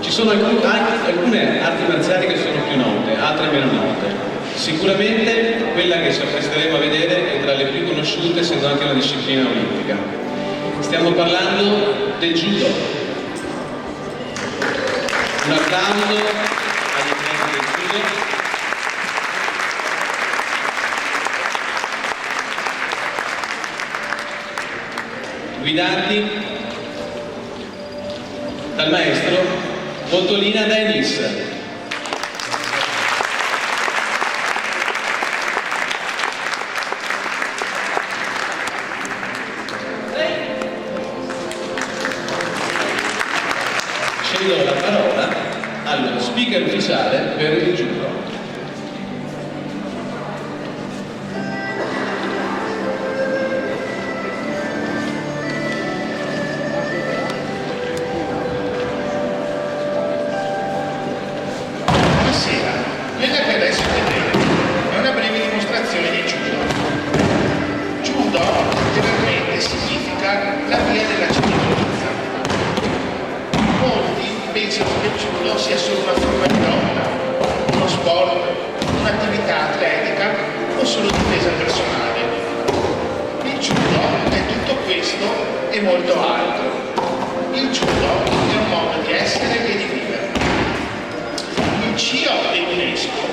Ci sono alcune arti marziali che sono più note, altre meno note. Sicuramente quella che ci appresteremo a vedere è tra le più conosciute, essendo anche una disciplina olimpica. Stiamo parlando del judo. Un applauso agli atleti del judo. Guidati dal maestro Bottolina Dennis. Cedo la parola allo speaker ufficiale per il judo. Quella che adesso vedrete è una breve dimostrazione di judo. Judo letteralmente significa la via della certezza. Molti pensano che il judo sia solo una forma di lotta, uno sport, un'attività atletica o solo difesa personale. Il judo è tutto questo e molto altro. Il judo è un modo di essere e di vivere. Il CIO e l'UNESCO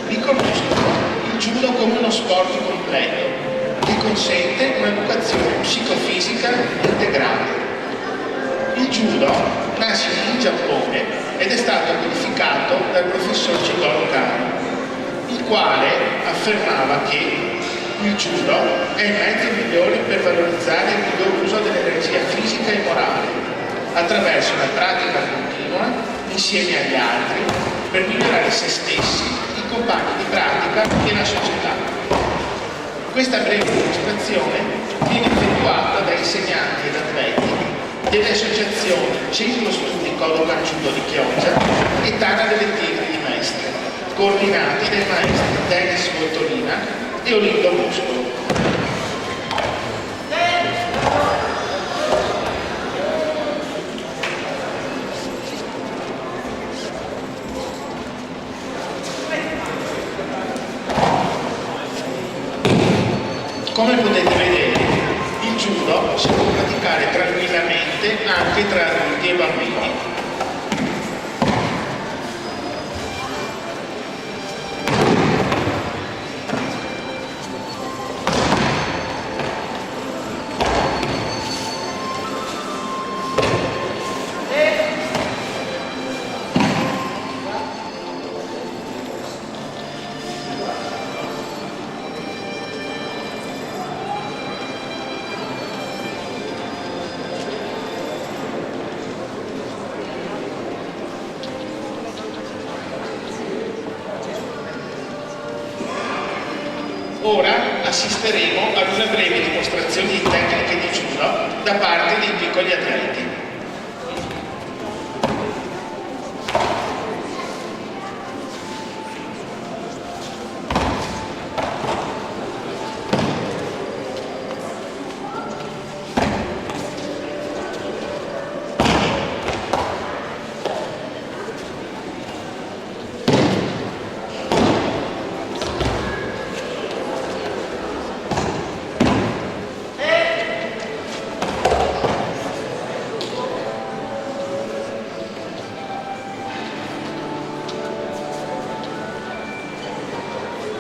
riconoscono il judo come uno sport completo che consente un'educazione psicofisica integrale. Il judo nasce in Giappone ed è stato codificato dal professor Jigoro Kano, il quale affermava che il judo è il mezzo migliore per valorizzare il miglior uso dell'energia fisica e morale attraverso una pratica continua insieme agli altri per migliorare se stessi, i compagni di pratica e la società. Questa breve dimostrazione viene effettuata da insegnanti ed atleti delle associazioni Centro Studi Kodokan Judo di Chioggia e Tana delle Tigri di Mestre, coordinati dai maestri Dennis Bottolina e Olindo Muscolo. Come potete vedere, il judo si può praticare tranquillamente anche tra adulti e bambini. Ora assisteremo ad una breve dimostrazione di tecniche di judo da parte dei piccoli atleti.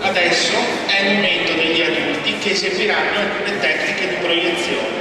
Adesso è il momento degli adulti che eseguiranno alcune tecniche di proiezione.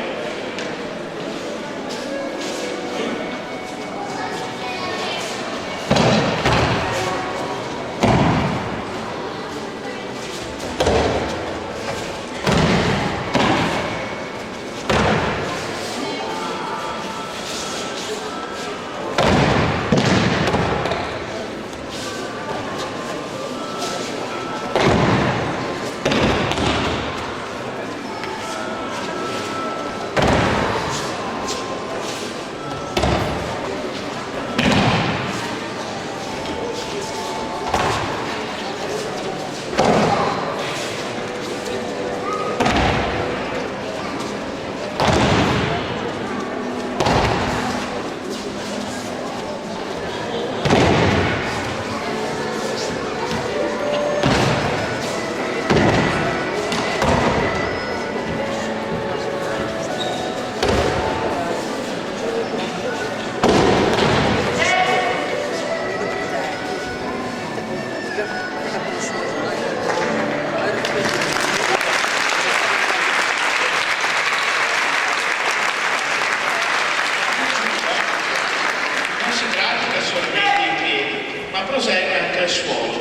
solamente in piedi, ma prosegue anche al suolo,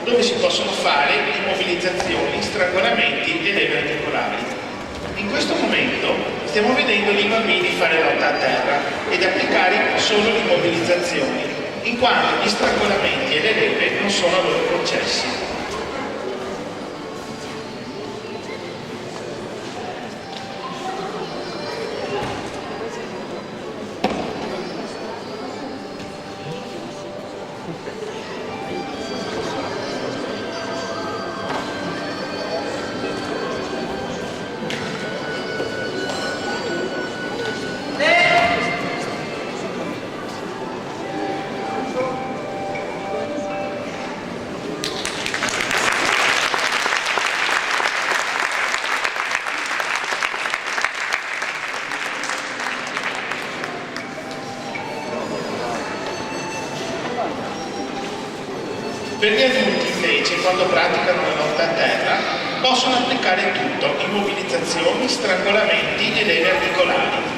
dove si possono fare immobilizzazioni, strangolamenti e leve articolari. In questo momento stiamo vedendo i bambini fare lotta a terra ed applicare solo le immobilizzazioni, in quanto gli strangolamenti e le leve non sono a loro concessi. Per gli adulti invece, quando praticano la lotta a terra, possono applicare tutto, immobilizzazioni, strangolamenti e leve articolari.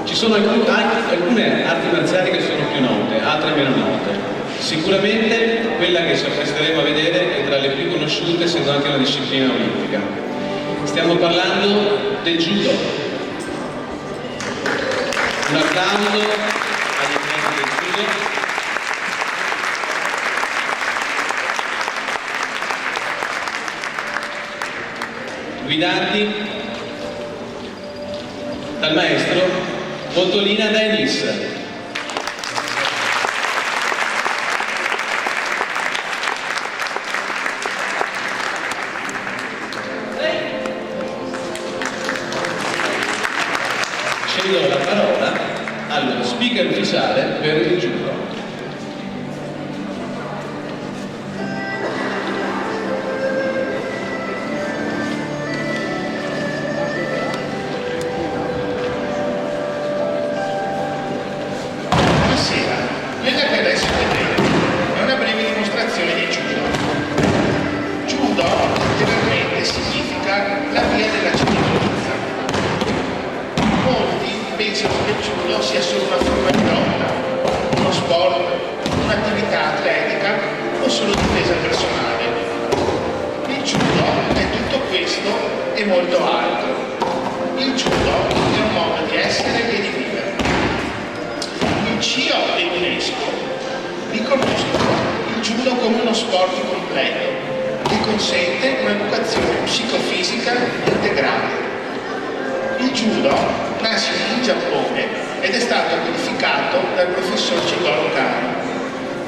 Ci sono alcune arti marziali che sono più note, altre meno note. Sicuramente quella che ci appresteremo a vedere è tra le più conosciute, essendo anche una disciplina olimpica. Stiamo parlando del judo. Un applauso agli atleti del judo. Guidati dal maestro Bottolina Dennis. Cedo la parola allo speaker ufficiale per il judo. Quella che adesso vedrete è una breve dimostrazione di judo. Judo letteralmente significa la via della certezza. Molti pensano che il judo sia solo una forma di lotta, uno sport, un'attività atletica o solo difesa personale. Il judo è tutto questo e molto altro. Il judo è un modo di essere e di vivere. Il CIO e l'UNESCO riconoscono il judo come uno sport completo che consente un'educazione psicofisica integrale. Il judo nasce in Giappone ed è stato codificato dal professor Jigoro Kano,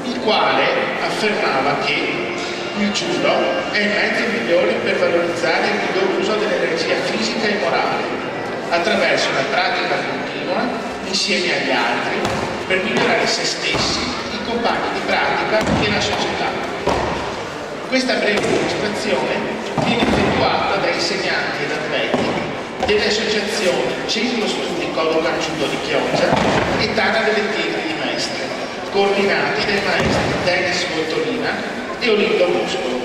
il quale affermava che Il judo è il mezzo migliore per valorizzare il miglior uso dell'energia fisica e morale, attraverso una pratica continua insieme agli altri per migliorare se stessi, i compagni di pratica e la società. Questa breve dimostrazione viene effettuata da insegnanti ed atleti delle associazioni Centro Studi Kodokan Judo di Chioggia e Tana delle Tigri di Mestre, coordinati dai maestri Dennis Voltolina e Olindo Muscolo.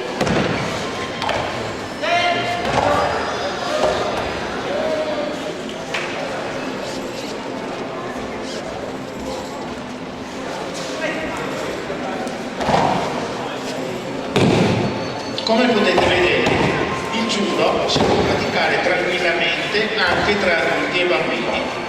Come potete vedere, il judo si può praticare tranquillamente anche tra adulti e bambini.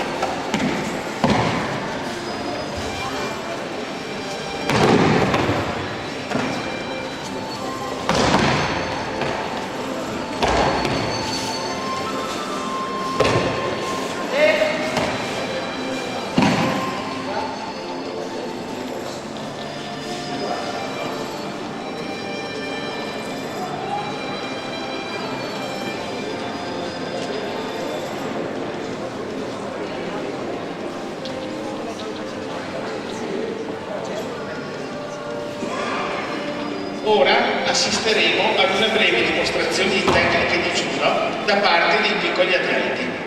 Ora assisteremo ad una breve dimostrazione di tecniche di judo da parte dei piccoli atleti.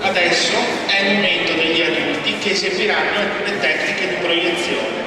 Adesso è il momento degli adulti che eseguiranno alcune tecniche di proiezione.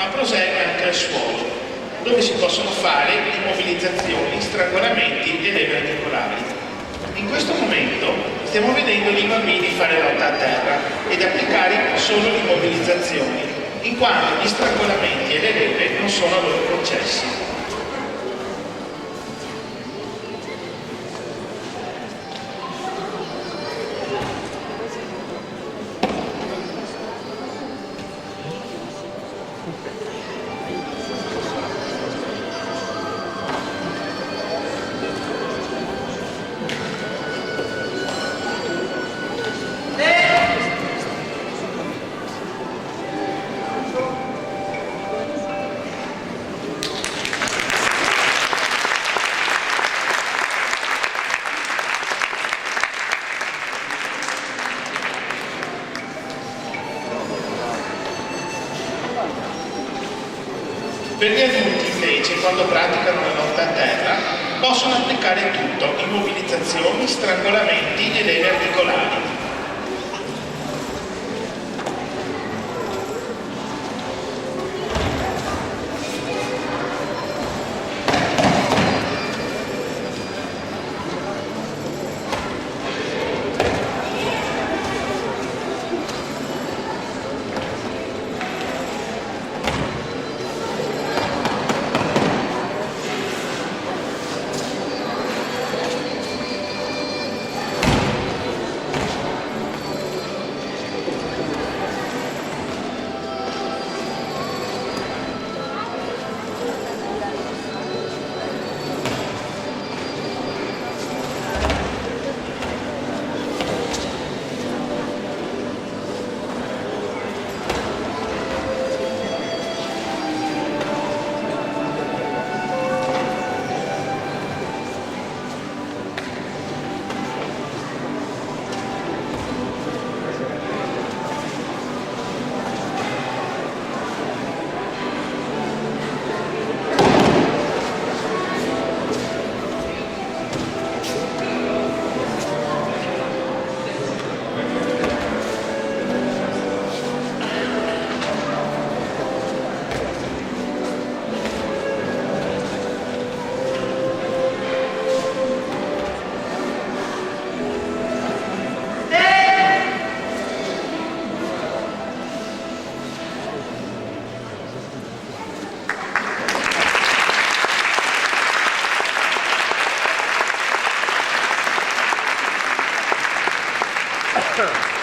Prosegue anche al suolo, dove si possono fare immobilizzazioni, strangolamenti e leve articolari. In questo momento stiamo vedendo i bambini fare lotta a terra ed applicare solo le immobilizzazioni, in quanto gli strangolamenti e le leve non sono loro concessi. Per gli adulti invece, quando praticano la lotta a terra, possono applicare tutto, immobilizzazioni, strangolamenti e leve articolari. Grazie.